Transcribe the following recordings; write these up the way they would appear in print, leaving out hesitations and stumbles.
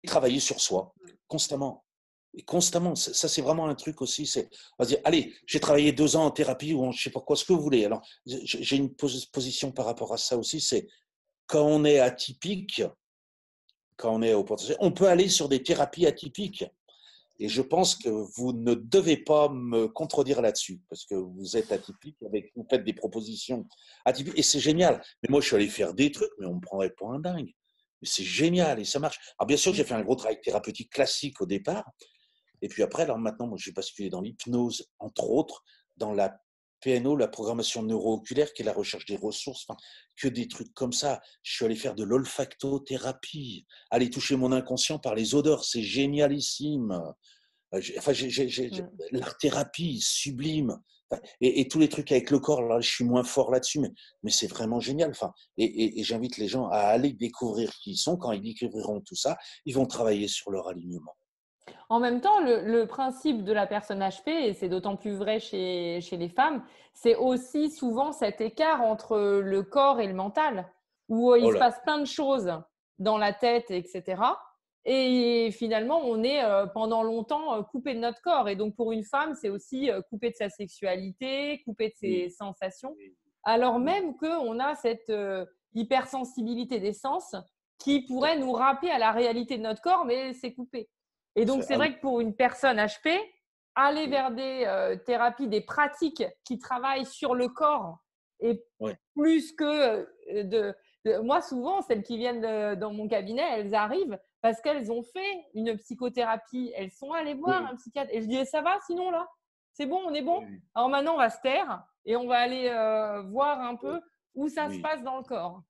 travailler sur soi, constamment. Et constamment, ça c'est vraiment un truc aussi, c'est on va dire, allez, j'ai travaillé 2 ans en thérapie ou en je sais pas quoi, ce que vous voulez. Alors, j'ai une position par rapport à ça aussi, c'est quand on est atypique, quand on est au potentiel, on peut aller sur des thérapies atypiques. Et je pense que vous ne devez pas me contredire là-dessus, parce que vous êtes atypique, vous faites des propositions atypiques, et c'est génial. Mais moi, je suis allé faire des trucs, mais on me prendrait pour un dingue. Mais c'est génial et ça marche. Alors bien sûr, j'ai fait un gros travail thérapeutique classique au départ, et puis après, alors maintenant, moi, j'ai basculé dans l'hypnose, entre autres, dans la PNO, la programmation neuro-oculaire, qui est la recherche des ressources, enfin, que des trucs comme ça. Je suis allé faire de l'olfactothérapie, aller toucher mon inconscient par les odeurs, c'est génialissime. Enfin, Mmh. l'art-thérapie, sublime. Enfin, et tous les trucs avec le corps, là, je suis moins fort là-dessus, mais c'est vraiment génial. Enfin, et j'invite les gens à aller découvrir qui ils sont. Quand ils découvriront tout ça, ils vont travailler sur leur alignement. En même temps, le principe de la personne HP, et c'est d'autant plus vrai chez les femmes, c'est aussi souvent cet écart entre le corps et le mental, où il Oh se là, passe plein de choses dans la tête, et cetera. Et finalement, on est pendant longtemps coupé de notre corps. Et donc, pour une femme, c'est aussi coupé de sa sexualité, coupé de ses oui, sensations, oui, alors oui, même qu'on a cette hypersensibilité des sens qui tout à pourrait fait. nous rappeler à la réalité de notre corps, mais c'est coupé. Et donc, c'est Ah oui, vrai que pour une personne HP, aller oui, vers des thérapies, des pratiques qui travaillent sur le corps et ouais, plus que moi, souvent, celles qui viennent dans mon cabinet, elles arrivent parce qu'elles ont fait une psychothérapie. Elles sont allées voir oui, un psychiatre. Et je dis, «Eh, ça va sinon là? C'est bon, on est bon? oui, Alors maintenant, on va se taire et on va aller voir un oui, peu où ça se oui, passe dans le corps.»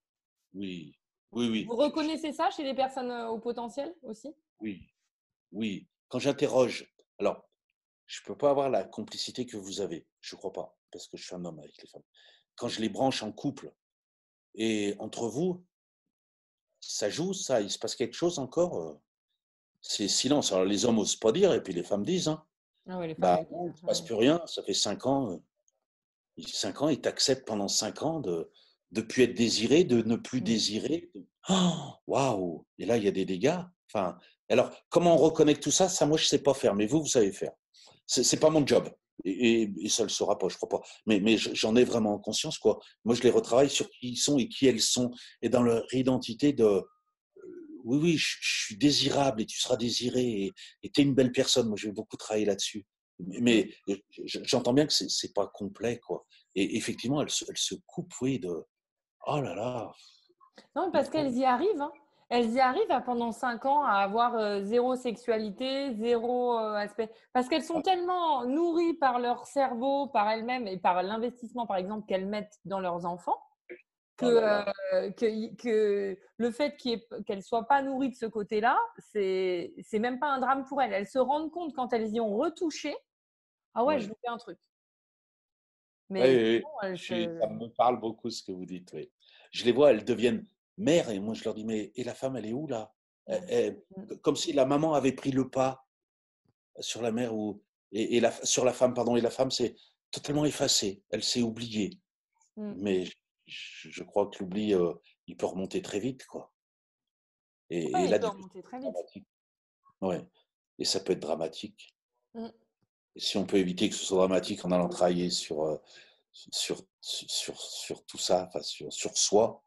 oui, oui, oui, Vous reconnaissez ça chez les personnes au potentiel aussi? oui, oui. Quand j'interroge, alors, je peux pas avoir la complicité que vous avez, je crois pas, parce que je suis un homme avec les femmes. Quand je les branche en couple et entre vous, ça joue ça? Il se passe quelque chose encore, C'est silence. Alors les hommes osent pas dire et puis les femmes disent, hein. Ah ouais, les femmes, Bah elles disent. non, il se passe Ouais. plus rien, ça fait 5 ans, 5 ans et tu acceptes pendant 5 ans de plus être désiré, de ne plus Mm. désirer, de oh, waouh! Et là, il y a des dégâts. Enfin, alors comment on reconnecte tout ça? Ça, moi, je sais pas faire, mais vous savez faire. C'est pas mon job et ça le sera pas, je crois pas. Mais j'en ai vraiment conscience, quoi. Moi, je les retravaille sur qui ils sont et qui elles sont et dans leur identité de oui, oui, je suis désirable et tu seras désiré et tu es une belle personne. Moi, j'ai beaucoup travaillé là-dessus. Mm. Mais j'entends bien que c'est pas complet, quoi. Et effectivement, elle se coupe, oui, de oh là là, Non, les parce pauvres. qu'elles y arrivent, hein. Elles y arrivent à, pendant 5 ans, à avoir zéro sexualité, zéro aspect. Parce qu'elles sont Ah, tellement nourries par leur cerveau, par elles-mêmes et par l'investissement, par exemple, qu'elles mettent dans leurs enfants, que, oh là là. que le fait qu'elles ne soient pas nourries de ce côté-là, c'est même pas un drame pour elles. Elles se rendent compte quand elles y ont retouché, ah ouais, je Ouais. loupais un truc. Oui, Mais oui, oui. sinon, elles se. Ça me parle beaucoup ce que vous dites, oui. Je les vois, elles deviennent mères et moi je leur dis: «Mais et la femme, elle est où là?» Comme si la maman avait pris le pas sur la mère ou et sur la femme, pardon et la femme s'est totalement effacée. Elle s'est oubliée. Mm. Mais je crois que l'oubli, il peut remonter très vite, quoi et Ouais, il là, peut du coup, remonter très c'est vite. dramatique. Ouais et ça peut être dramatique Mm. et si on peut éviter que ce soit dramatique en allant travailler sur tout ça, enfin sur soi,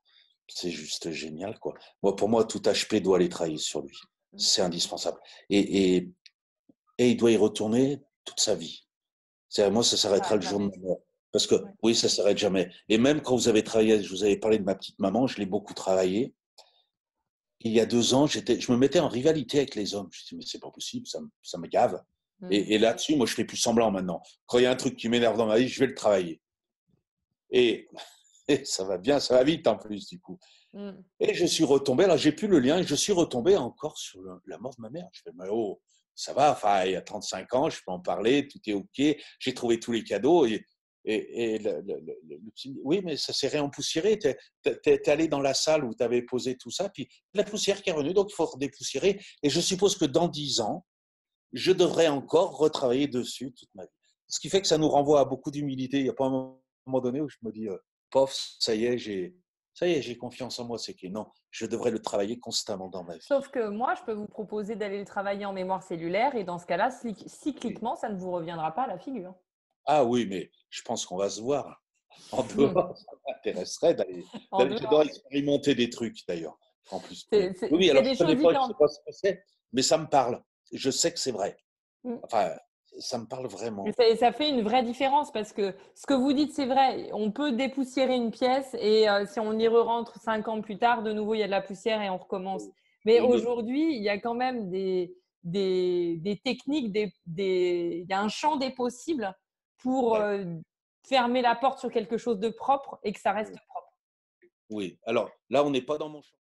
c'est juste génial, quoi. Moi, pour moi, tout HP doit aller travailler sur lui. Mm. C'est indispensable et et et il doit y retourner toute sa vie. C'est moi, ça s'arrêtera Ah, le jour de jamais. ma mort. Parce que Ouais. oui, ça s'arrête jamais et même quand vous avez travaillé je vous avais parlé de ma petite maman, je l'ai beaucoup travaillé. Il y a 2 ans, je me mettais en rivalité avec les hommes. Je me dis: «Mais c'est pas possible, ça me gave» Mm. et là-dessus, moi, je fais plus semblant maintenant. Quand il y a un truc qui m'énerve dans ma vie, je vais le travailler et et ça va bien, ça va vite en plus du coup Mm. et je suis retombé, alors j'ai plus le lien et je suis retombé encore sur le la mort de ma mère. Je fais: «Mais oh, ça va, enfin, il y a 35 ans, je peux en parler, tout est OK, j'ai trouvé tous les cadeaux» et le psy me dit: «Oui, mais ça s'est réempoussiéré. Tu es allé dans la salle où tu avais posé tout ça, puis la poussière qui est revenue, donc il faut redépoussiérer et je suppose que dans 10 ans, je devrais encore retravailler dessus toute ma vie». Ce qui fait que ça nous renvoie à beaucoup d'humilité. Il y a pas un moment donné où je me dis: «Pof, ça y est, ça y est, j'ai confiance en moi, c'est que non, je devrais le travailler constamment dans ma vie. Sauf que moi, je peux vous proposer d'aller le travailler en mémoire cellulaire et dans ce cas-là, Oui. cycliquement, ça ne vous reviendra pas à la figure. Ah oui, mais je pense qu'on va se voir en Mmh. dehors. Ça m'intéresserait En j'adore dehors, expérimenter des trucs d'ailleurs, en plus. c'est Oui, oui, c'est alors des je choses connais pas, je différentes. sais pas ce que c'est, mais ça me parle. Je sais que c'est vrai. Mmh. Enfin, ça me parle Et vraiment. ça fait une vraie différence parce que ce que vous dites, c'est vrai. On peut dépoussiérer une pièce et si on y re-rentre 5 ans plus tard, de nouveau, il y a de la poussière et on recommence. Mais Oui, mais aujourd'hui, il y a quand même des techniques, il y a un champ des possibles pour ouais, fermer la porte sur quelque chose de propre et que ça reste propre. oui. Alors là, on n'est pas dans mon champ.